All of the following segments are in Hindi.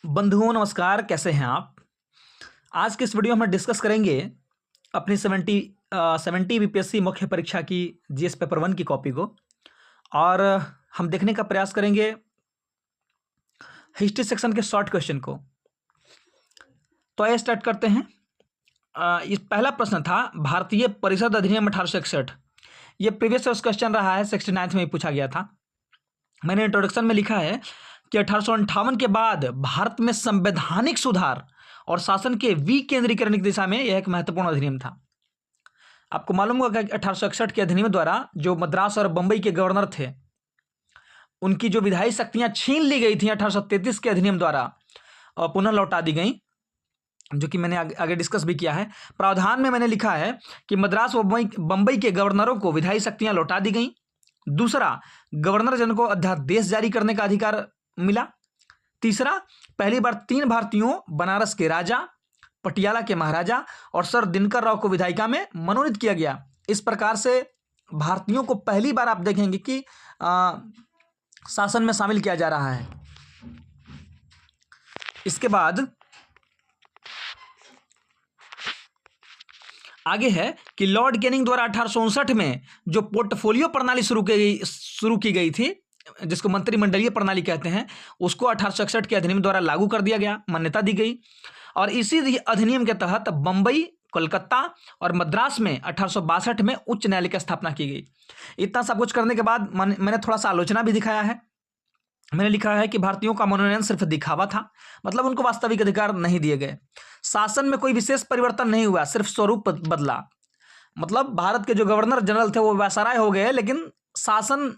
बंधुओं नमस्कार, कैसे हैं आप। आज के इस वीडियो में डिस्कस करेंगे अपनी 70 बीपीएससी मुख्य परीक्षा की जीएस पेपर 1 की कॉपी को, और हम देखने का प्रयास करेंगे हिस्ट्री सेक्शन के शॉर्ट क्वेश्चन को। तो आइए स्टार्ट करते हैं। इस पहला प्रश्न था भारतीय परिषद अधिनियम 1861। ये प्रीवियस क्वेश्चन रहा है, 69th में पूछा गया था। मैंने इंट्रोडक्शन में लिखा है कि 1858 के बाद भारत में संवैधानिक सुधार और शासन के विकेंद्रीकरण की दिशा में यह एक महत्वपूर्ण अधिनियम था। आपको मालूम होगा कि 1861 के अधिनियम द्वारा जो मद्रास और बंबई के गवर्नर थे, उनकी जो विधायी शक्तियां छीन ली गई थी 1833 के अधिनियम द्वारा और पुनः लौटा दी गई, जो कि मैंने आगे डिस्कस भी किया है। प्रावधान में मैंने लिखा है कि मद्रास और बंबई के गवर्नरों को विधायी शक्तियां लौटा दी गई। दूसरा, गवर्नर जनरल को अध्यादेश जारी करने का अधिकार मिला। तीसरा, पहली बार 3 भारतीयों, बनारस के राजा, पटियाला के महाराजा और सर दिनकर राव को विधायिका में मनोनीत किया गया। इस प्रकार से भारतीयों को पहली बार आप देखेंगे कि शासन में शामिल किया जा रहा है। इसके बाद आगे है कि लॉर्ड कैनिंग द्वारा 1859 में जो पोर्टफोलियो प्रणाली शुरू की गई थी, जिसको मंत्रिमंडलीय प्रणाली कहते हैं, उसको 1861 के अधिनियम द्वारा लागू कर दिया गया, मान्यता दी गई। और इसी अधिनियम के तहत बंबई, कोलकाता और मद्रास में 1862 में उच्च न्यायालय की स्थापना की गई। इतना सब कुछ करने के बाद मैंने थोड़ा सा आलोचना भी दिखाया है। मैंने लिखा है कि भारतीयों का मनोनयन सिर्फ दिखावा था, मतलब उनको वास्तविक अधिकार नहीं दिए गए। शासन में कोई विशेष परिवर्तन नहीं हुआ, सिर्फ स्वरूप बदला। मतलब भारत के जो गवर्नर जनरल थे वो वायसराय हो गए, लेकिन शासन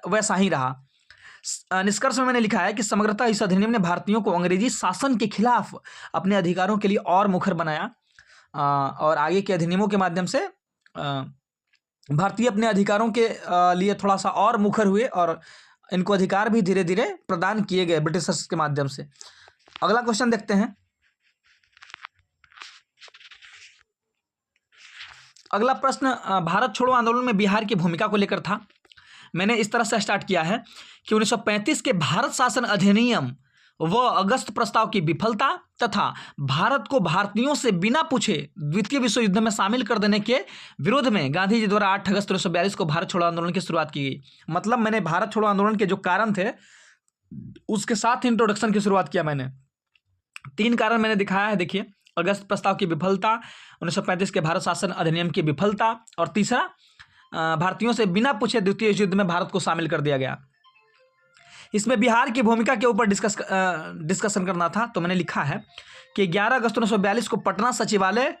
वैसा ही रहा। निष्कर्ष में मैंने लिखा है कि समग्रतः इस अधिनियम ने भारतीयों को अंग्रेजी शासन के खिलाफ अपने अधिकारों के लिए और मुखर बनाया, और आगे के अधिनियमों के माध्यम से भारतीय अपने अधिकारों के लिए थोड़ा सा और मुखर हुए, और इनको अधिकार भी धीरे धीरे प्रदान किए गए ब्रिटिशर्स के माध्यम से। अगला क्वेश्चन देखते हैं। अगला प्रश्न भारत छोड़ो आंदोलन में बिहार की भूमिका को लेकर था। मैंने इस तरह से स्टार्ट किया है कि 1935 के भारत शासन अधिनियम व अगस्त प्रस्ताव की विफलता तथा भारत को भारतीयों से बिना पूछे द्वितीय विश्व युद्ध में शामिल कर देने के विरोध में गांधी जी द्वारा 8 अगस्त 1942 को भारत छोड़ो आंदोलन की शुरुआत की गई। मतलब मैंने भारत छोड़ो आंदोलन के जो कारण थे उसके साथ इंट्रोडक्शन की शुरुआत किया। मैंने 3 कारण मैंने दिखाया है। देखिए, अगस्त प्रस्ताव की विफलता, 1935 के भारत शासन अधिनियम की विफलता, और तीसरा, भारतीयों से बिना पूछे द्वितीय युद्ध में भारत को शामिल कर दिया गया। इसमें बिहार की भूमिका के ऊपर डिस्कशन करना था। तो मैंने लिखा है कि 11 अगस्त 1942 को पटना सचिवालय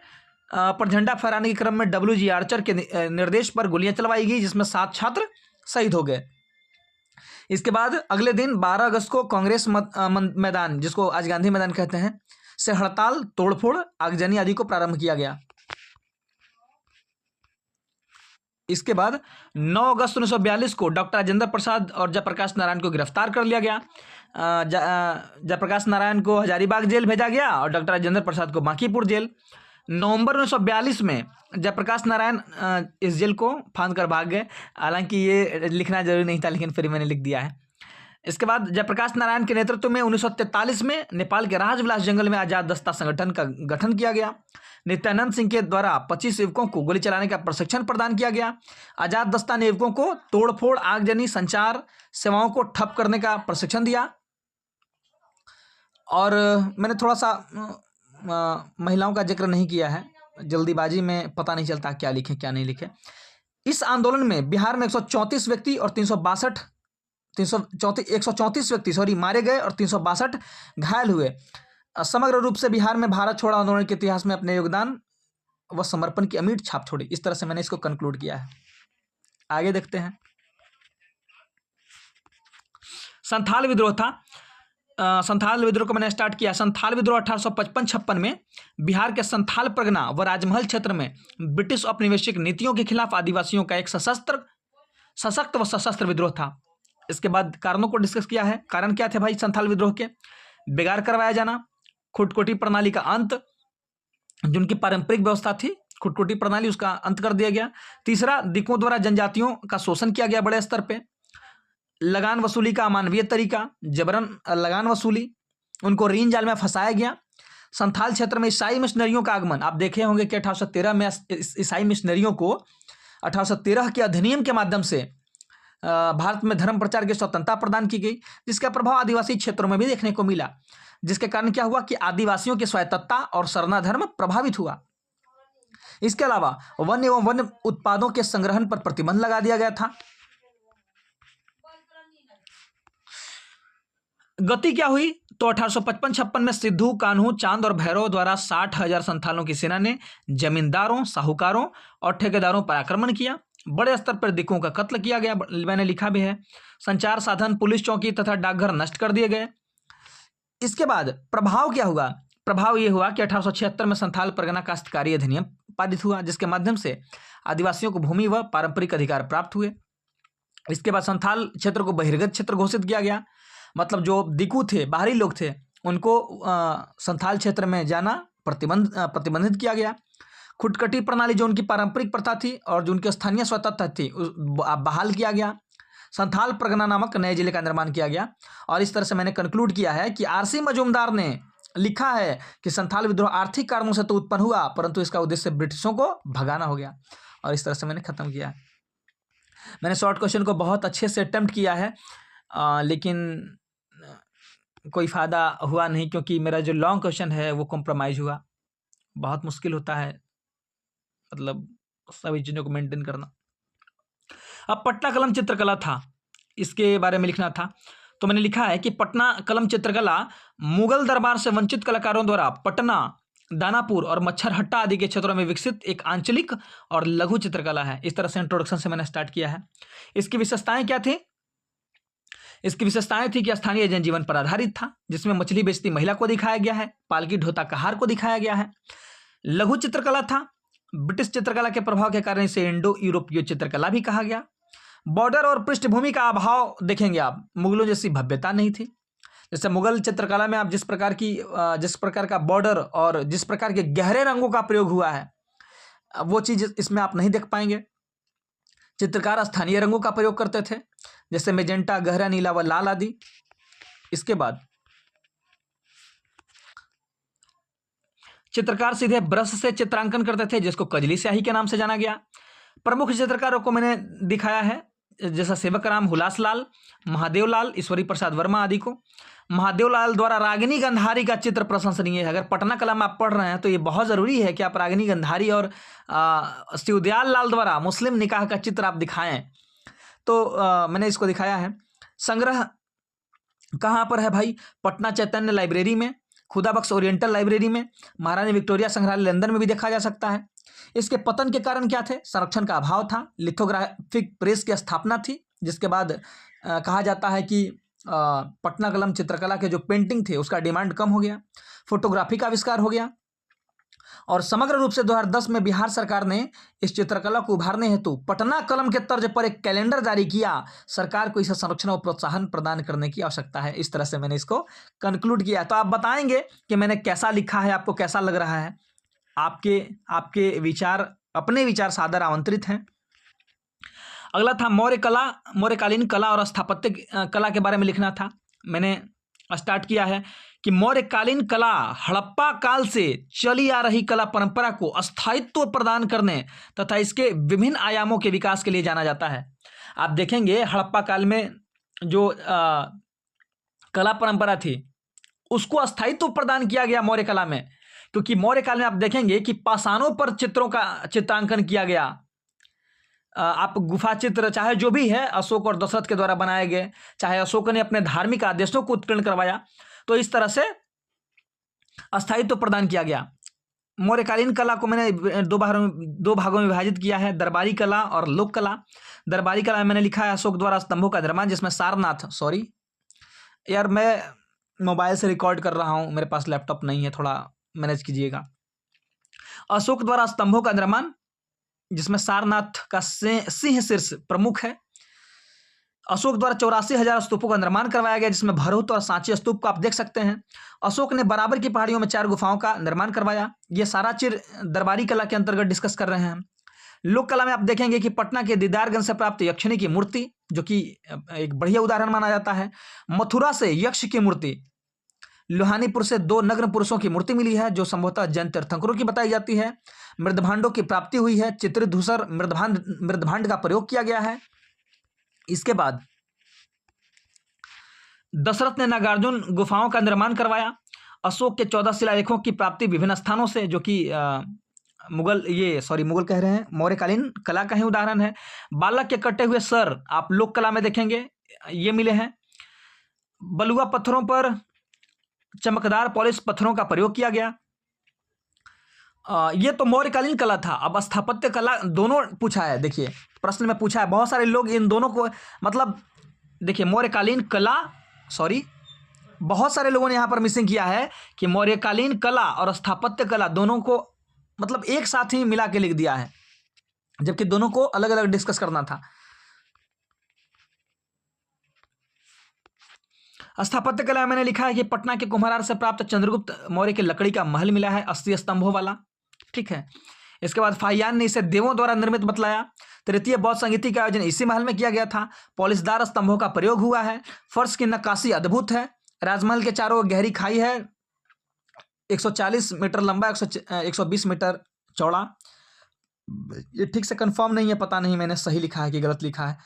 पर झंडा फहराने के क्रम में WG आर्चर के निर्देश पर गोलियां चलवाई गई, जिसमें 7 छात्र शहीद हो गए। इसके बाद अगले दिन 12 अगस्त को कांग्रेस मैदान, जिसको आज गांधी मैदान कहते हैं, से हड़ताल, तोड़फोड़, आगजनी आदि को प्रारंभ किया गया। इसके बाद 9 अगस्त 1942 को डॉक्टर राजेंद्र प्रसाद और जयप्रकाश नारायण को गिरफ्तार कर लिया गया। जयप्रकाश नारायण को हजारीबाग जेल भेजा गया और डॉक्टर राजेंद्र प्रसाद को बांकीपुर जेल। नवंबर 1942 में जयप्रकाश नारायण इस जेल को फांद कर भाग गए। हालांकि ये लिखना जरूरी नहीं था, लेकिन फिर मैंने लिख दिया है। इसके बाद जयप्रकाश नारायण के नेतृत्व में 1943 में नेपाल के राजविलास जंगल में आजाद दस्ता संगठन का गठन किया गया। नित्यानंद सिंह के द्वारा 25 युवकों को गोली चलाने का प्रशिक्षण प्रदान किया गया। आजाद दस्ता ने युवकों को तोड़फोड़, आगजनी, संचार सेवाओं को ठप करने का प्रशिक्षण दिया। और मैंने थोड़ा सा महिलाओं का जिक्र नहीं किया है, जल्दीबाजी में पता नहीं चलता क्या लिखे क्या नहीं लिखे। इस आंदोलन में बिहार में 134 व्यक्ति और 134 व्यक्ति मारे गए और 362 घायल हुए। समग्र रूप से बिहार में भारत छोड़ो आंदोलन के इतिहास में अपने योगदान व समर्पण की अमिट छाप छोड़ी। इस तरह से मैंने इसको कंक्लूड किया है। आगे देखते हैं। संथाल विद्रोह था। संथाल विद्रोह को मैंने स्टार्ट किया। संथाल विद्रोह 1855-56 में बिहार के संथाल परगना व राजमहल क्षेत्र में ब्रिटिश औपनिवेशिक नीतियों के खिलाफ आदिवासियों का एक सशक्त व सशस्त्र विद्रोह था। इसके बाद कारणों को डिस्कस किया है। कारण क्या थे भाई संथाल विद्रोह के? बेगार करवाया जाना, खुटकोटी प्रणाली का अंत, जिनकी पारंपरिक व्यवस्था थी खुटकोटी प्रणाली, उसका अंत कर दिया गया। तीसरा, दिकों द्वारा जनजातियों का शोषण किया गया बड़े स्तर पे। लगान वसूली का अमानवीय तरीका, जबरन लगान वसूली। उनको रीन जाल में फंसाया गया। संथाल क्षेत्र में ईसाई मिशनरियों का आगमन, आप देखे होंगे कि 1813 में ईसाई मिशनरियों को 1813 के अधिनियम के माध्यम से भारत में धर्म प्रचार की स्वतंत्रता प्रदान की गई, जिसका प्रभाव आदिवासी क्षेत्रों में भी देखने को मिला, जिसके कारण क्या हुआ कि आदिवासियों की स्वायत्तता और सरना धर्म प्रभावित हुआ। इसके अलावा वन एवं वन उत्पादों के संग्रहण पर प्रतिबंध लगा दिया गया था। गति क्या हुई तो 1855-56 में सिद्धू, कान्हू, चांद और भैरव द्वारा 60,000 संथालों की सेना ने जमींदारों, साहूकारों और ठेकेदारों पर आक्रमण किया। बड़े स्तर पर दिक्कों का कत्ल किया गया, मैंने लिखा भी है। संचार साधन, पुलिस चौकी तथा डाकघर नष्ट कर दिए गए। इसके बाद प्रभाव क्या हुआ? प्रभाव यह हुआ कि 1876 में संथाल परगना काश्तकारी अधिनियम पारित हुआ, जिसके माध्यम से आदिवासियों को भूमि व पारंपरिक अधिकार प्राप्त हुए। इसके बाद संथाल क्षेत्र को बहिर्गत क्षेत्र घोषित किया गया, मतलब जो दिकू थे, बाहरी लोग थे, उनको संथाल क्षेत्र में जाना प्रतिबंधित किया गया। खुटकटी प्रणाली जो उनकी पारंपरिक प्रथा थी और जो उनकी स्थानीय स्वतंत्रता थी बहाल किया गया। संथाल परगना नामक नए जिले का निर्माण किया गया। और इस तरह से मैंने कंक्लूड किया है कि आरसी मजूमदार ने लिखा है कि संथाल विद्रोह आर्थिक कारणों से तो उत्पन्न हुआ, परंतु इसका उद्देश्य ब्रिटिशों को भगाना हो गया। और इस तरह से मैंने खत्म किया है। मैंने शॉर्ट क्वेश्चन को बहुत अच्छे से अटेम्प्ट किया है, लेकिन कोई फ़ायदा हुआ नहीं, क्योंकि मेरा जो लॉन्ग क्वेश्चन है वो कॉम्प्रोमाइज़ हुआ। बहुत मुश्किल होता है मतलब सभी चीज़ों को मेंटेन करना। अब पटना कलम चित्रकला था, इसके बारे में लिखना था, तो मैंने लिखा है कि पटना कलम चित्रकला मुगल दरबार से वंचित कलाकारों द्वारा पटना, दानापुर और मच्छरहट्टा आदि के क्षेत्रों में विकसित एक आंचलिक और लघु चित्रकला है। इस तरह से इंट्रोडक्शन से मैंने स्टार्ट किया है। इसकी विशेषताएं क्या थी? इसकी विशेषताएं थी कि स्थानीय जनजीवन पर आधारित था, जिसमें मछली बेचती महिला को दिखाया गया है, पालकी ढोता कहार को दिखाया गया है। लघु चित्रकला था, ब्रिटिश चित्रकला के प्रभाव के कारण इसे इंडो यूरोपीय चित्रकला भी कहा गया। बॉर्डर और पृष्ठभूमि का अभाव देखेंगे आप, मुगलों जैसी भव्यता नहीं थी। जैसे मुगल चित्रकला में आप जिस प्रकार का बॉर्डर और जिस प्रकार के गहरे रंगों का प्रयोग हुआ है, वो चीज़ इसमें आप नहीं देख पाएंगे। चित्रकार स्थानीय रंगों का प्रयोग करते थे, जैसे मेजेंटा, गहरा नीला व लाल आदि। इसके बाद चित्रकार सीधे ब्रश से चित्रांकन करते थे, जिसको कजली स्याही के नाम से जाना गया। प्रमुख चित्रकारों को मैंने दिखाया है, जैसा सेवक राम, हुलास लाल, महादेव लाल, ईश्वरी प्रसाद वर्मा आदि को। महादेव लाल द्वारा रागिनी गंधारी का चित्र प्रशंसनीय है। अगर पटना कला में आप पढ़ रहे हैं तो ये बहुत ज़रूरी है कि आप रागिनी गंधारी और शिवदयाल लाल द्वारा मुस्लिम निकाह का चित्र आप दिखाएं। तो मैंने इसको दिखाया है। संग्रह कहाँ पर है भाई? पटना चैतन्य लाइब्रेरी में, खुदा बख्श ओरिएंटल लाइब्रेरी में, महारानी विक्टोरिया संग्रहालय लंदन में भी देखा जा सकता है। इसके पतन के कारण क्या थे? संरक्षण का अभाव था, लिथोग्राफिक प्रेस की स्थापना थी, जिसके बाद कहा जाता है कि पटना कलम चित्रकला के जो पेंटिंग थे उसका डिमांड कम हो गया, फोटोग्राफी का आविष्कार हो गया। और समग्र रूप से 2010 में बिहार सरकार ने इस चित्रकला को उभारने हेतु पटना कलम के तर्ज पर एक कैलेंडर जारी किया। सरकार को इसे संरक्षण और प्रोत्साहन प्रदान करने की आवश्यकता है। इस तरह से मैंने इसको कंक्लूड किया। तो आप बताएंगे कि मैंने कैसा लिखा है, आपको कैसा लग रहा है? आपके विचार, अपने विचार सादर आमंत्रित हैं। अगला था मौर्यकालीन कला और स्थापत्य कला के बारे में लिखना था। मैंने स्टार्ट किया है कि मौर्यकालीन कला हड़प्पा काल से चली आ रही कला परंपरा को स्थायित्व प्रदान करने तथा इसके विभिन्न आयामों के विकास के लिए जाना जाता है। आप देखेंगे हड़प्पा काल में जो कला परंपरा थी उसको स्थायित्व प्रदान किया गया मौर्य कला में, क्योंकि मौर्य काल में आप देखेंगे कि पाषाणों पर चित्रों का चित्रांकन किया गया। आप गुफा चित्र चाहे जो भी है अशोक और दशरथ के द्वारा बनाए गए, चाहे अशोक ने अपने धार्मिक आदेशों को उत्कीर्ण करवाया, तो इस तरह से अस्थायित्व प्रदान किया गया। मौर्यकालीन कला को मैंने दो भागों में विभाजित किया है, दरबारी कला और लोक कला। दरबारी कला में मैंने लिखा है अशोक द्वारा स्तंभों का निर्माण, जिसमें सारनाथ, सॉरी यार मैं मोबाइल से रिकॉर्ड कर रहा हूँ, मेरे पास लैपटॉप नहीं है, थोड़ा मैनेज कीजिएगा। अशोक द्वारा स्तंभों का निर्माण, जिसमें सारनाथ का सिंह शीर्ष प्रमुख है। अशोक द्वारा 84,000 स्तूपों का निर्माण करवाया गया, जिसमें भरहुत और सांची स्तूप को आप देख सकते हैं। अशोक ने बराबर की पहाड़ियों में 4 गुफाओं का निर्माण करवाया। ये सारा चीज दरबारी कला के अंतर्गत डिस्कस कर रहे हैं। लोक कला में आप देखेंगे कि पटना के दीदारगंज से प्राप्त यक्षिणी की मूर्ति, जो कि एक बढ़िया उदाहरण माना जाता है। मथुरा से यक्ष की मूर्ति, लोहानीपुर से 2 नग्न पुरुषों की मूर्ति मिली है जो संभवतः जैन तीर्थंकरों की बताई जाती है। मृदभांडों की प्राप्ति हुई है। चित्रित धूसर मृदभांड का प्रयोग किया गया है। इसके बाद दशरथ ने नागार्जुन गुफाओं का निर्माण करवाया। अशोक के 14 शिलालेखों की प्राप्ति विभिन्न स्थानों से, जो कि मुगल कह रहे हैं, मौर्यकालीन कला का ही उदाहरण है। बालक के कटे हुए सर आप लोक कला में देखेंगे, ये मिले हैं। बलुआ पत्थरों पर चमकदार पॉलिश पत्थरों का प्रयोग किया गया। ये तो मौर्यकालीन कला था। अब स्थापत्य कला दोनों पूछा है, देखिए प्रश्न में पूछा है। बहुत सारे लोग इन दोनों को, मतलब देखिए मौर्यकालीन कला, बहुत सारे लोगों ने यहाँ पर मिसिंग किया है कि मौर्यकालीन कला और स्थापत्य कला दोनों को मतलब एक साथ ही मिला के लिख दिया है, जबकि दोनों को अलग अलग डिस्कस करना था। स्थापत्य कला मैंने लिखा है कि पटना के कुम्हार से प्राप्त चंद्रगुप्त मौर्य की लकड़ी का महल मिला है 80 स्तंभों वाला, ठीक है। इसके बाद फाहियान ने इसे देवों द्वारा निर्मित बतलाया। तृतीय बौद्ध संगीति का आयोजन इसी महल में किया गया था। पॉलिशदार स्तंभों का प्रयोग हुआ है। फर्श की नक्काशी अद्भुत है। राजमहल के चारों गहरी खाई है, 140 मीटर लंबा, 120 मीटर चौड़ा। ये ठीक से कंफर्म नहीं है, पता नहीं मैंने सही लिखा है कि गलत लिखा है,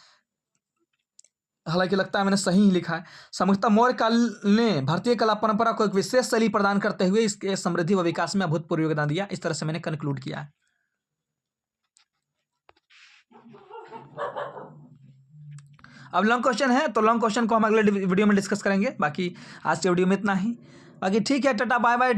हालांकि लगता है मैंने सही ही लिखा है। संभवतः मौर्य काल ने भारतीय कला परंपरा को एक विशेष शैली प्रदान करते हुए इसके समृद्धि व विकास में अभूतपूर्व योगदान दिया। इस तरह से मैंने कंक्लूड किया है। अब लॉन्ग क्वेश्चन है, तो लॉन्ग क्वेश्चन को हम अगले वीडियो में डिस्कस करेंगे। बाकी आज के वीडियो में इतना ही। बाकी ठीक है, टाटा बाय बाय।